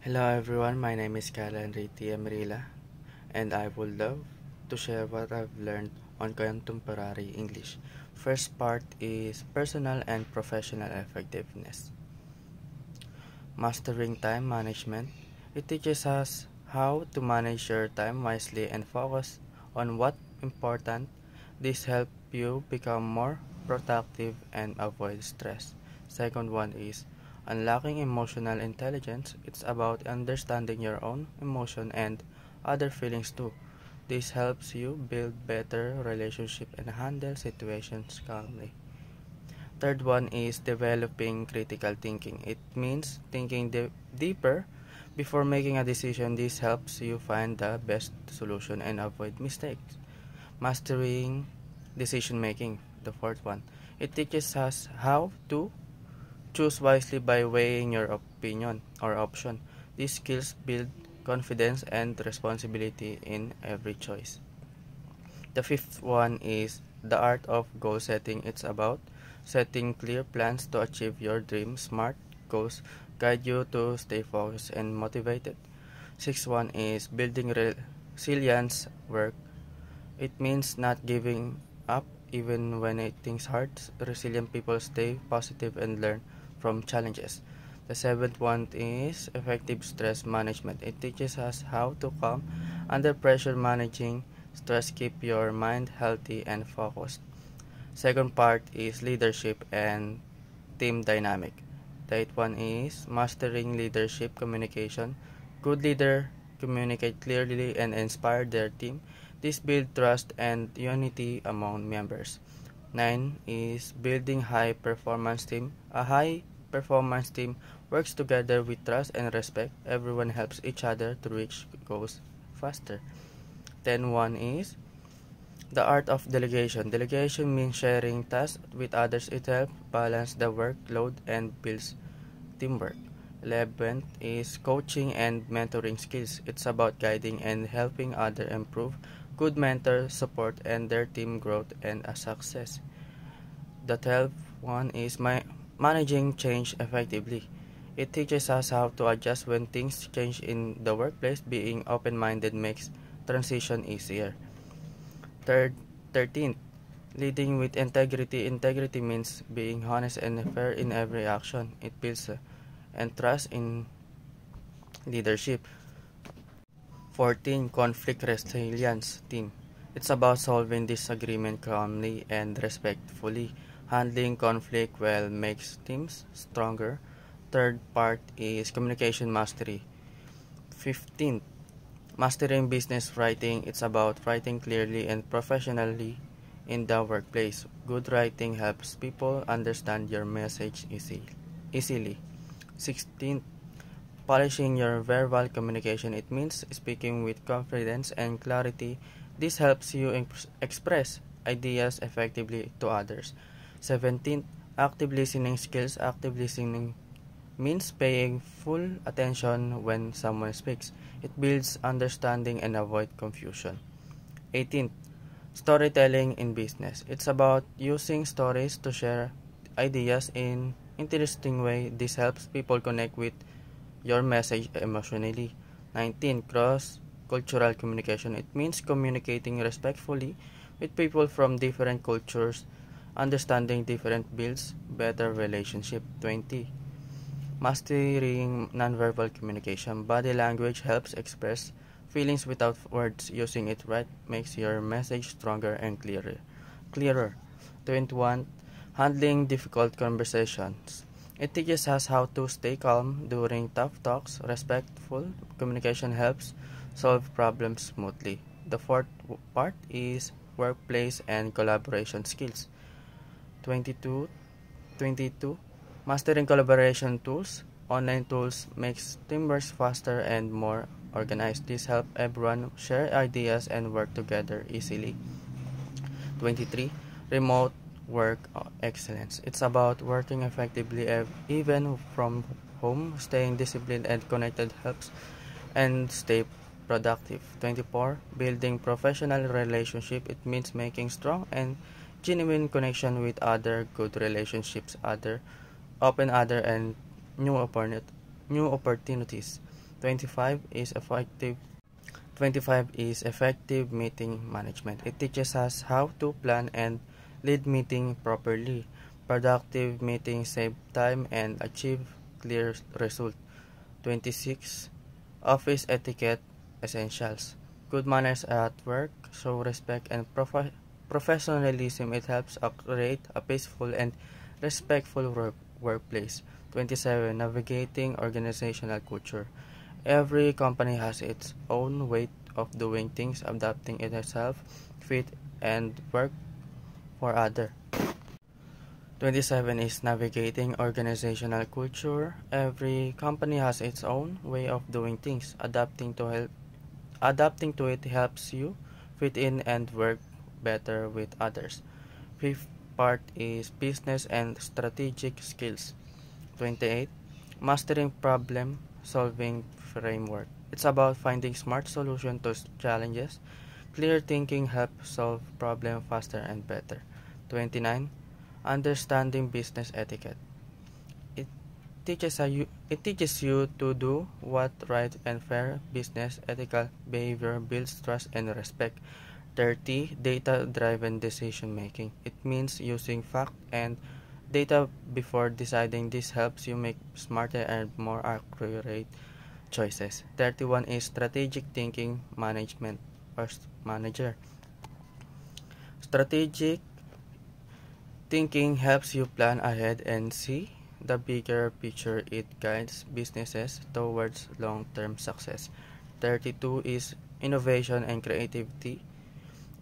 Hello everyone, my name is Kala Enrique Amarila, and I would love to share what I've learned on contemporary English. First part is personal and professional effectiveness. Mastering time management. It teaches us how to manage your time wisely and focus on what's important. This helps you become more productive and avoid stress. Second one is unlocking emotional intelligence. It's about understanding your own emotion and other feelings too. This helps you build better relationships and handle situations calmly. Third one is developing critical thinking. It means thinking deeper before making a decision. This helps you find the best solution and avoid mistakes. Mastering decision making. The fourth one. It teaches us how to choose wisely by weighing your opinion or option. These skills build confidence and responsibility in every choice. The fifth one is the art of goal setting. It's about setting clear plans to achieve your dream. Smart goals guide you to stay focused and motivated. Sixth one is building resilience work. It means not giving up even when things hard. Resilient people stay positive and learn from challenges. The seventh one is effective stress management. It teaches us how to calm under pressure. Managing stress keep your mind healthy and focused. Second part is leadership and team dynamic. The eighth one is mastering leadership communication. Good leader communicate clearly and inspire their team. This builds trust and unity among members. 9 is building high performance team. A high performance team works together with trust and respect. Everyone helps each other to reach goals faster. 10.1 is the art of delegation. Delegation means sharing tasks with others. It helps balance the workload and builds teamwork. 11th is coaching and mentoring skills. It's about guiding and helping others improve. Good mentors support and their team growth and a success. The 12th one is managing change effectively. It teaches us how to adjust when things change in the workplace. Being open-minded makes transition easier. 13th, leading with integrity. Integrity means being honest and fair in every action. It builds and trust in leadership. 14. Conflict resilience team. It's about solving disagreement calmly and respectfully. Handling conflict well makes teams stronger. Third part is communication mastery. 15. Mastering business writing. It's about writing clearly and professionally in the workplace. Good writing helps people understand your message easily. 16. Polishing your verbal communication. It means speaking with confidence and clarity. This helps you express ideas effectively to others. 17. Active listening skills. Active listening means paying full attention when someone speaks. It builds understanding and avoid confusion. 18. Storytelling in business. It's about using stories to share ideas in interesting way. This helps people connect with your message emotionally. 19. Cross-cultural communication. It means communicating respectfully with people from different cultures. Understanding different builds better relationship. 20. Mastering nonverbal communication. Body language helps express feelings without words. Using it right makes your message stronger and clearer. 21. Handling difficult conversations. It teaches us how to stay calm during tough talks. Respectful communication helps solve problems smoothly. The fourth part is workplace and collaboration skills. 22. 22. Mastering collaboration tools. Online tools makes teamwork faster and more organized. This helps everyone share ideas and work together easily. 23. Remote work excellence. It's about working effectively even from home. Staying disciplined and connected helps and stay productive. 24. Building professional relationship. It means making strong and genuine connection with other. Good relationships other open other and new opportunities. 25 is effective 25 is effective meeting management. It teaches us how to plan and lead meeting properly. Productive meetings save time and achieve clear result. 26. Office etiquette essentials. Good manners at work show respect and professionalism. It helps create a peaceful and respectful workplace. 27. Navigating organizational culture. Every company has its own way of doing things, adapting it itself, fit, and work for other. 27 is navigating organizational culture. Every company has its own way of doing things. Adapting to it helps you fit in and work better with others. Fifth part is business and strategic skills. 28. Mastering problem solving framework. It's about finding smart solutions to challenges. Clear thinking helps solve problems faster and better. 29. Understanding business etiquette. It it teaches you to do what right and fair. Business ethical behavior builds trust and respect. 30. Data-driven decision making. It means using fact and data before deciding. This helps you make smarter and more accurate choices. 31 is strategic thinking management or manager. Strategic thinking helps you plan ahead and see the bigger picture. It guides businesses towards long-term success. 32 is innovation and creativity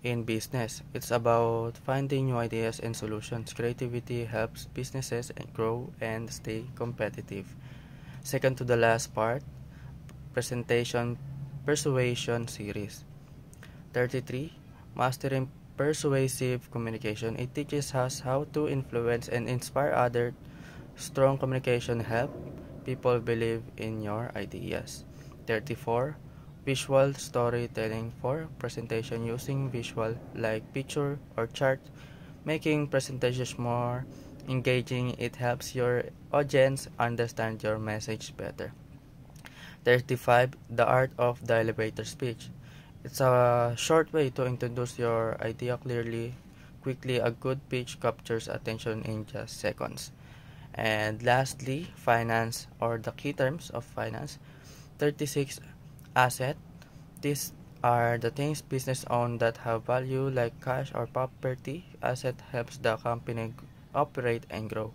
in business. It's about finding new ideas and solutions. Creativity helps businesses grow and stay competitive. Second to the last part, presentation persuasion series. 33. Mastering persuasive communication. It teaches us how to influence and inspire others. Strong communication helps people believe in your ideas. 34. Visual storytelling for presentation using visual like picture or chart, making presentations more engaging. It helps your audience understand your message better. 35. The art of the elevator speech. It's a short way to introduce your idea clearly, quickly. A good pitch captures attention in just seconds. And lastly, finance or the key terms of finance. 36. Asset. These are the things business own that have value like cash or property. Asset helps the company operate and grow.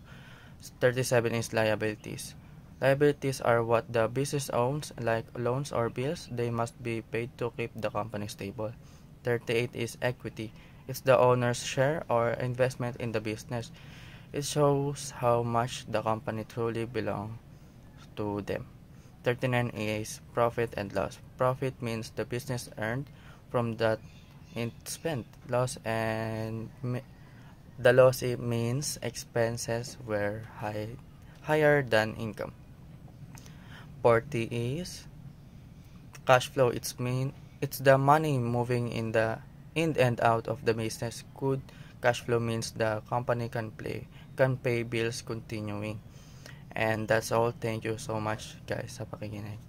37 is liabilities. Liabilities are what the business owns, like loans or bills. They must be paid to keep the company stable. 38 is equity. It's the owner's share or investment in the business. It shows how much the company truly belongs to them. 39 is profit and loss. Profit means the business earned from that it spent. The loss it means expenses were higher than income. 40 is cash flow. It's the money moving in and out of the business. Good cash flow means the company can pay bills continuing. And that's all. Thank you so much guys sa pakikinig.